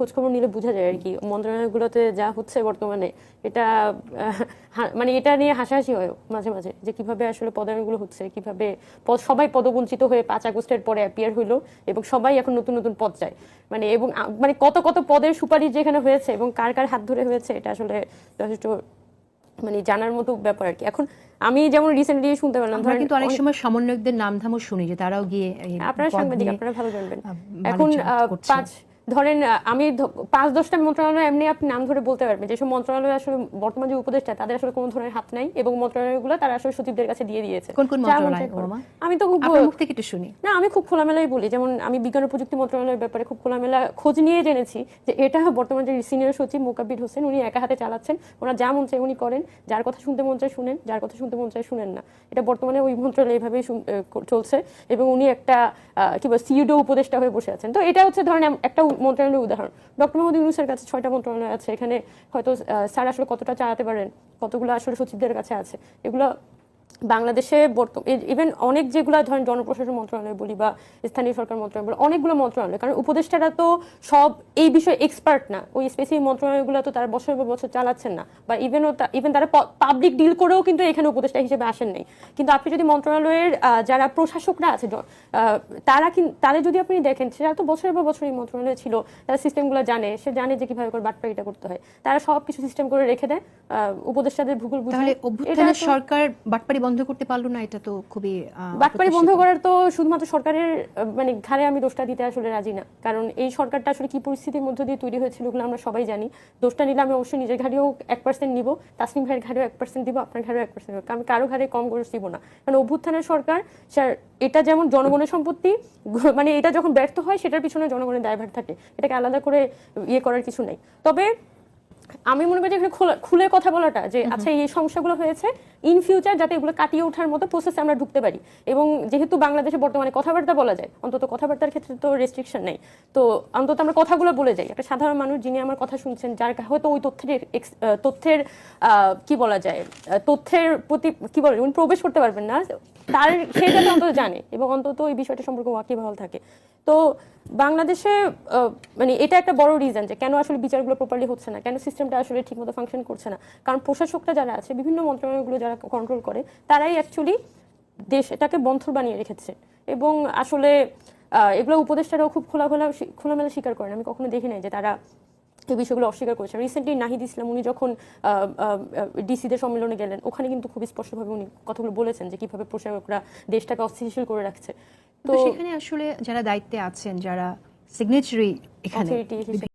খোঁজখবর নিলে বোঝা যায় আর কি মন্ত্রণালয়গুলোতে যা হচ্ছে বর্তমানে, এটা মানে এটা নিয়ে হাসাহাসি হয় মাঝে মাঝে যে কিভাবে আসলে পদায়নগুলো হচ্ছে, কিভাবে সবাই পদবঞ্চিত হয়ে 5 আগস্টের পরে অ্যাপিয়ার হইলো এবং সবাই এখন নতুন নতুন পদ চায়, মানে এবং মানে কত কত পদের সুপারিশ যেখানে হয়েছে এবং কার কার হাত ধরে হয়েছে, এটা আসলে যথেষ্ট মানে জানার মতো ব্যাপার আর কি। এখন আমি যেমন রিসেন্টলি শুনতে পারলাম, আমরা কিন্তু অনেক সময় সমন্বয়কদের নামধামও শুনি যে তারাও গিয়ে আপনারা সাংবাদিক, আপনারা ভালো জানবেন। এখন ধরেন আমি 5-10টা মন্ত্রণালয় এমনি আপনি নাম ধরে বলতে পারবেন যেসব মন্ত্রণালয় আসলে বর্তমান যে উপদেষ্টা তাদের আসলে কোনো ধরনের হাত নাই এবং মন্ত্রণালয়গুলো তারা আসলে সচিবদের কাছে দিয়ে দিয়েছে। কোন কোন মন্ত্রণালয়? আমি তো খুব আপনার মুখ থেকে একটু শুনি। না, আমি খুব খোলামেলাই বলি, যেমন আমি বিজ্ঞান ও প্রযুক্তি মন্ত্রণালয়ের ব্যাপারে খুব খোলামেলা খোঁজ নিয়ে জেনেছি যে এটা বর্তমান যে সিনিয়র সচিব মোকাব্বির হোসেন, উনি একা হাতে চালাচ্ছেন, ওনার যা মন চায় উনি করেন, যার কথা শুনতে মন চায় শুনেন, যার কথা শুনতে মন চায় শুনেন না। এটা বর্তমানে ওই মন্ত্রণালয় এইভাবেই চলছে এবং উনি একটা কি বলে সিইও উপদেষ্টা হয়ে বসে আছেন। তো এটা হচ্ছে ধরেন একটা মন্ত্রণালয়ের উদাহরণ। ডক্টর মোহাম্মদ ইউনূসের কাছে 6টা মন্ত্রণালয় আছে, এখানে হয়তো স্যার আসলে কতটা চালাতে পারেন, কতগুলো আসলে সচিবদের কাছে আছে, এগুলো বাংলাদেশে ইভেন অনেক যেগুলো ধরেন জনপ্রশাসন মন্ত্রণালয় বলি বা স্থানীয় সরকার মন্ত্রণালয় বলি, অনেকগুলো মন্ত্রণালয়, কারণ উপদেষ্টারা তো সব এই বিষয়ে এক্সপার্ট না, ওই স্পেসিফিক মন্ত্রণালয়গুলো তো তারা বছরের পর বছর চালাচ্ছেন না, বা ইভেন তারা পাবলিক ডিল করেও কিন্তু এখানে উপদেষ্টা হিসেবে আসেন নাই। কিন্তু আপনি যদি মন্ত্রণালয়ের যারা প্রশাসকরা আছে তারা যদি আপনি দেখেন, সেটা তো বছরের পর বছর এই মন্ত্রণালয়ে ছিল, তারা সিস্টেমগুলো জানে, সে জানে যে কিভাবে করে বাটপাড়িটা করতে হয়, তারা সব কিছু সিস্টেম করে রেখে দেয় উপদেষ্টাদের ভূগোল বুঝে। তাহলে অভ্যুত্থানের সরকার বাটপাড়ি বন্ধ করতে পারলো না, এটা তো খুবই বাটপাড়ি বন্ধ করার তো শুধুমাত্র সরকারের মানে ঘাড়ে আমি দোষটা দিতে আসলে রাজি না, কারণ এই সরকারটা আসলে কি পরিস্থিতির মধ্যে দিয়ে তৈরি হয়েছিল ওগুলো আমরা সবাই জানি। দোষটা নিলে আমি অবশ্যই নিজের ঘাড়েও 1% নিব, তাসনিম ভাইয়ের ঘাড়েও 1% দিব, আপনার ঘাড়েও 1% দিব, আমি কারো ঘাড়ে কম করে দিব না। কারণ অভ্যুত্থানের সরকার স্যার এটা যেমন জনগণের সম্পত্তি, মানে এটা যখন ব্যর্থ হয় সেটার পিছনে জনগণের দায়ভার থাকে, এটাকে আলাদা করে ইয়ে করার কিছু নাই। তবে আমি মনে করি এখানে খুলে কথা বলাটা যে আচ্ছা এই সমস্যাগুলো হয়েছে, ইন ফিউচার যাতে এগুলো কাটিয়ে ওঠার মতো প্রসেসে আমরা ঢুকতে পারি। এবং যেহেতু বাংলাদেশে বর্তমানে কথাবার্তা বলা যায়, অন্তত কথাবার্তার ক্ষেত্রে তো রেস্ট্রিকশন নেই, তো অন্তত আমরা কথাগুলো বলে যাই। একটা সাধারণ মানুষ যিনি আমার কথা শুনছেন, যার হয়তো ওই তথ্যের কি বলা যায়, তথ্যের প্রতি কি বলে উনি প্রবেশ করতে পারবেন না, তার সে যাতে অন্তত জানে এবং অন্তত এই বিষয়টা সম্পর্কে ওয়াকিবহাল থাকে। তো বাংলাদেশে মানে এটা একটা বড় রিজন যে কেন আসলে বিচারগুলো প্রপারলি হচ্ছে না, কেন সিস্টেমটা আসলে ঠিকমতো ফাংশন করছে না, কারণ প্রশাসকরা যারা আছে, বিভিন্ন মন্ত্রণালয়গুলো যারা কন্ট্রোল করে, তারাই অ্যাকচুয়ালি দেশ এটাকে বন্ধর বানিয়ে রেখেছে। এবং আসলে এগুলো উপদেষ্টারাও খুব খোলামেলা স্বীকার করেন, আমি কখনো দেখি নাই যে তারা এই বিষয়গুলো অস্বীকার করেছে। রিসেন্টলি নাহিদ ইসলাম উনি যখন ডিসিদের সম্মেলনে গেলেন, ওখানে কিন্তু খুব স্পষ্টভাবে উনি কথাগুলো বলেছেন যে কিভাবে প্রশাসকরা দেশটাকে অস্থিতিশীল করে রাখছে। তো সেখানে আসলে যারা দায়িত্বে আছেন, যারা সিগনেচারি এখানে